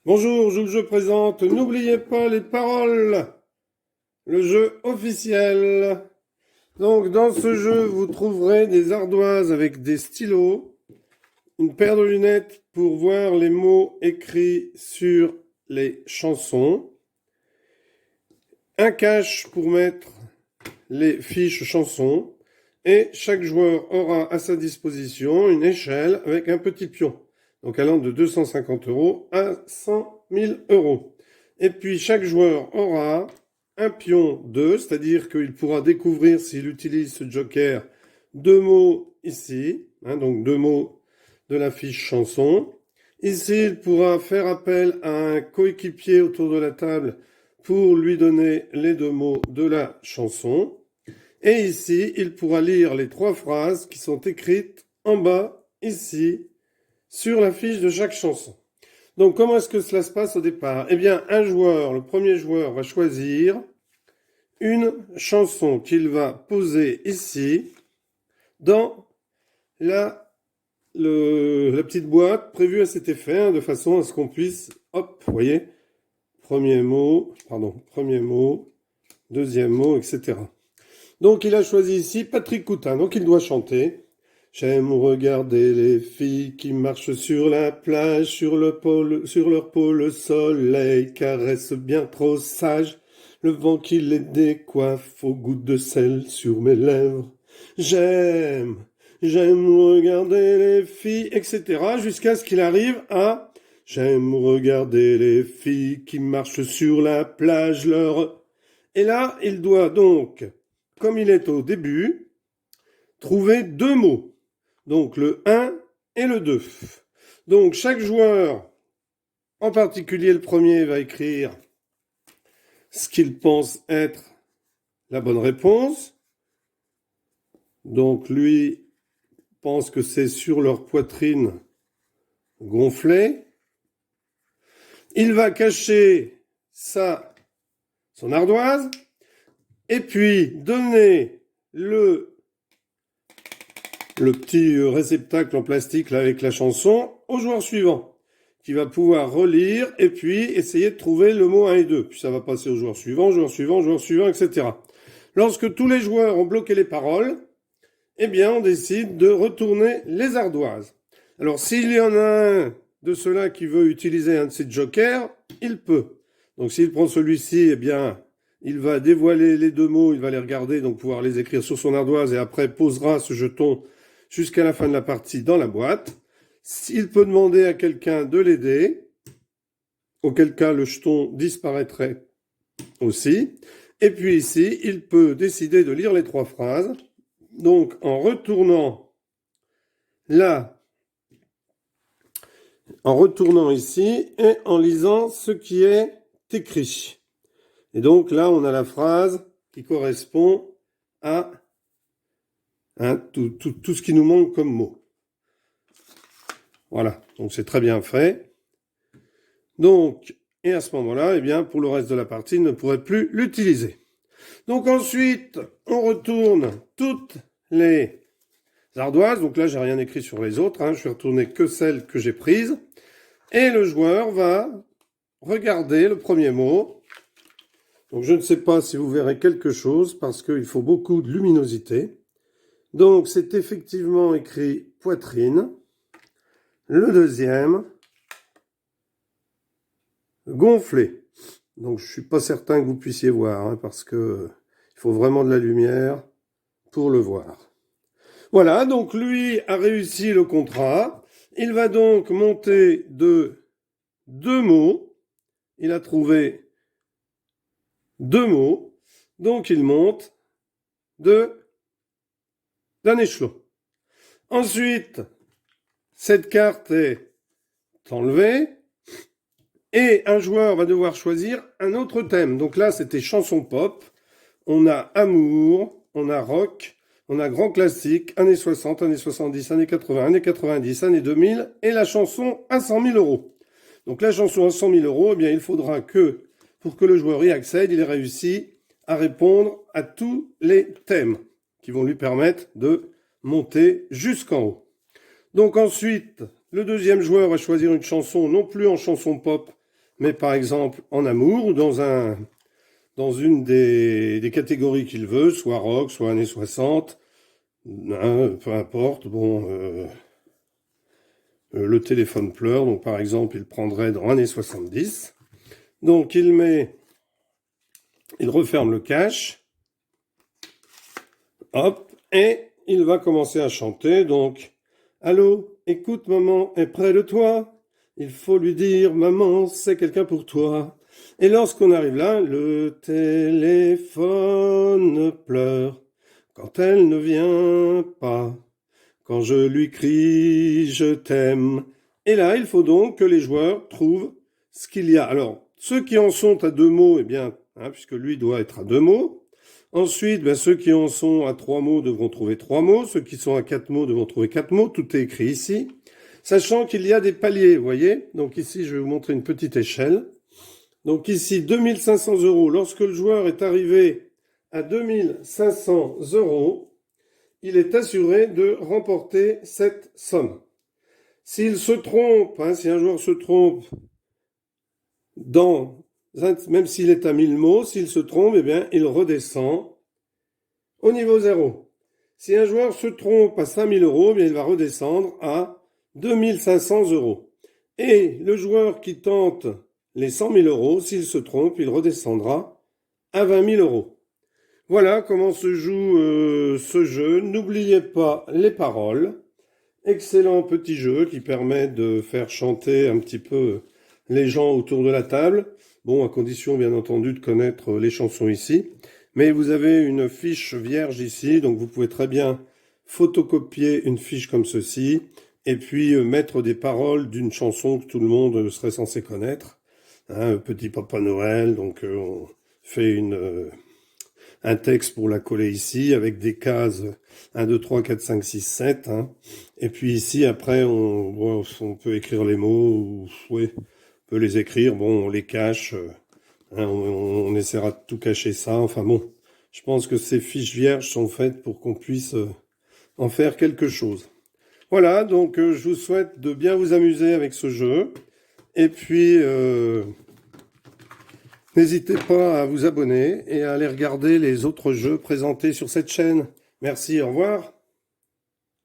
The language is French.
Bonjour, je présente. N'oubliez pas les paroles. Le jeu officiel. Donc, dans ce jeu, vous trouverez des ardoises avec des stylos, une paire de lunettes pour voir les mots écrits sur les chansons, un cache pour mettre les fiches chansons, et chaque joueur aura à sa disposition une échelle avec un petit pion, donc allant de 250 € à 100 000 €. Et puis chaque joueur aura un pion 2, c'est-à-dire qu'il pourra découvrir, s'il utilise ce joker, deux mots ici, donc deux mots de la fiche chanson. Ici, il pourra faire appel à un coéquipier autour de la table pour lui donner les deux mots de la chanson. Et ici, il pourra lire les trois phrases qui sont écrites en bas, ici, sur la fiche de chaque chanson. Donc, comment est-ce que cela se passe au départ? Eh bien, le premier joueur va choisir une chanson qu'il va poser ici, dans la petite boîte prévue à cet effet, de façon à ce qu'on puisse, hop, vous voyez, premier mot, deuxième mot, etc. Donc il a choisi ici Patrick Coutin, donc il doit chanter. J'aime regarder les filles qui marchent sur la plage, sur leur peau le soleil caresse bien trop sage, le vent qui les décoiffe aux gouttes de sel sur mes lèvres. J'aime regarder les filles, etc. jusqu'à ce qu'il arrive à J'aime regarder les filles qui marchent sur la plage, Et là, il doit donc, comme il est au début, trouver deux mots. Donc le 1 et le 2. Donc chaque joueur, en particulier le premier, va écrire ce qu'il pense être la bonne réponse. Donc lui pense que c'est sur leur poitrine gonflée. Il va cacher son ardoise et puis donner le petit réceptacle en plastique là, avec la chanson au joueur suivant, qui va pouvoir relire et puis essayer de trouver le mot 1 et 2. Puis ça va passer au joueur suivant, etc. Lorsque tous les joueurs ont bloqué les paroles, eh bien on décide de retourner les ardoises. Alors s'il y en a un de ceux-là qui veut utiliser un de ces jokers, il peut. Donc s'il prend celui-ci, eh bien il va dévoiler les deux mots, il va les regarder, donc pouvoir les écrire sur son ardoise et après posera ce jeton jusqu'à la fin de la partie dans la boîte. Il peut demander à quelqu'un de l'aider, auquel cas le jeton disparaîtrait aussi. Et puis ici, il peut décider de lire les trois phrases. Donc en retournant ici et en lisant ce qui est écrit. Et donc là, on a la phrase qui correspond à tout ce qui nous manque comme mot. Voilà, donc c'est très bien fait. Donc, et à ce moment-là, eh bien, pour le reste de la partie, il ne pourrait plus l'utiliser. Donc ensuite, on retourne toutes les ardoises. Donc là, j'ai rien écrit sur les autres. Je vais retourner que celles que j'ai prises. Et le joueur va regarder le premier mot. Donc je ne sais pas si vous verrez quelque chose parce qu'il faut beaucoup de luminosité. Donc c'est effectivement écrit poitrine. Le deuxième, gonflé. Donc je ne suis pas certain que vous puissiez voir parce que il faut vraiment de la lumière pour le voir. Voilà, donc lui a réussi le contrat. Il va donc monter de deux mots. Il a trouvé deux mots. Donc il monte d'un échelon. Ensuite, cette carte est enlevée et un joueur va devoir choisir un autre thème. Donc là, c'était chanson pop. On a amour, on a rock, on a grand classique, années 60, années 70, années 80, années 90, années 2000 et la chanson à 100 000 €. Donc la chanson à 100 000 €, eh bien, il faudra que, pour que le joueur y accède, il ait réussi à répondre à tous les thèmes qui vont lui permettre de monter jusqu'en haut. Donc ensuite, le deuxième joueur va choisir une chanson non plus en chanson pop, mais par exemple en amour ou dans une des catégories qu'il veut, soit rock, soit années 60, hein, peu importe. Bon, le téléphone pleure, donc par exemple, il prendrait dans années 70. Donc il referme le cache, hop, et il va commencer à chanter. Donc, allô, écoute, maman est près de toi. Il faut lui dire, maman, c'est quelqu'un pour toi. Et lorsqu'on arrive là, le téléphone pleure quand elle ne vient pas. Quand je lui crie, je t'aime. Et là, il faut donc que les joueurs trouvent ce qu'il y a. Alors, ceux qui en sont à 2 mots, eh bien, hein, puisque lui doit être à 2 mots. Ensuite, ben, ceux qui en sont à 3 mots devront trouver 3 mots. Ceux qui sont à 4 mots devront trouver 4 mots. Tout est écrit ici. Sachant qu'il y a des paliers, vous voyez. Donc ici, je vais vous montrer une petite échelle. Donc ici, 2500 euros. Lorsque le joueur est arrivé à 2500 euros, il est assuré de remporter cette somme. S'il se trompe, hein, si un joueur se trompe même s'il est à 1000 mots, s'il se trompe, eh bien, il redescend au niveau 0. Si un joueur se trompe à 5000 euros, eh bien, il va redescendre à 2500 euros. Et le joueur qui tente les 100 000 euros, s'il se trompe, il redescendra à 20 000 euros. Voilà comment se joue ce jeu. N'oubliez pas les paroles. Excellent petit jeu qui permet de faire chanter un petit peu les gens autour de la table. Bon, à condition bien entendu de connaître les chansons ici. Mais vous avez une fiche vierge ici, donc vous pouvez très bien photocopier une fiche comme ceci et puis mettre des paroles d'une chanson que tout le monde serait censé connaître. Hein, Petit Papa Noël, donc on fait un texte pour la coller ici, avec des cases 1, 2, 3, 4, 5, 6, 7. Hein. Et puis ici, après, on peut écrire les mots, ou oui, on peut les écrire, bon, on les cache, hein, on essaiera de tout cacher ça. Enfin bon, je pense que ces fiches vierges sont faites pour qu'on puisse en faire quelque chose. Voilà, donc je vous souhaite de bien vous amuser avec ce jeu. Et puis... n'hésitez pas à vous abonner et à aller regarder les autres jeux présentés sur cette chaîne. Merci, au revoir.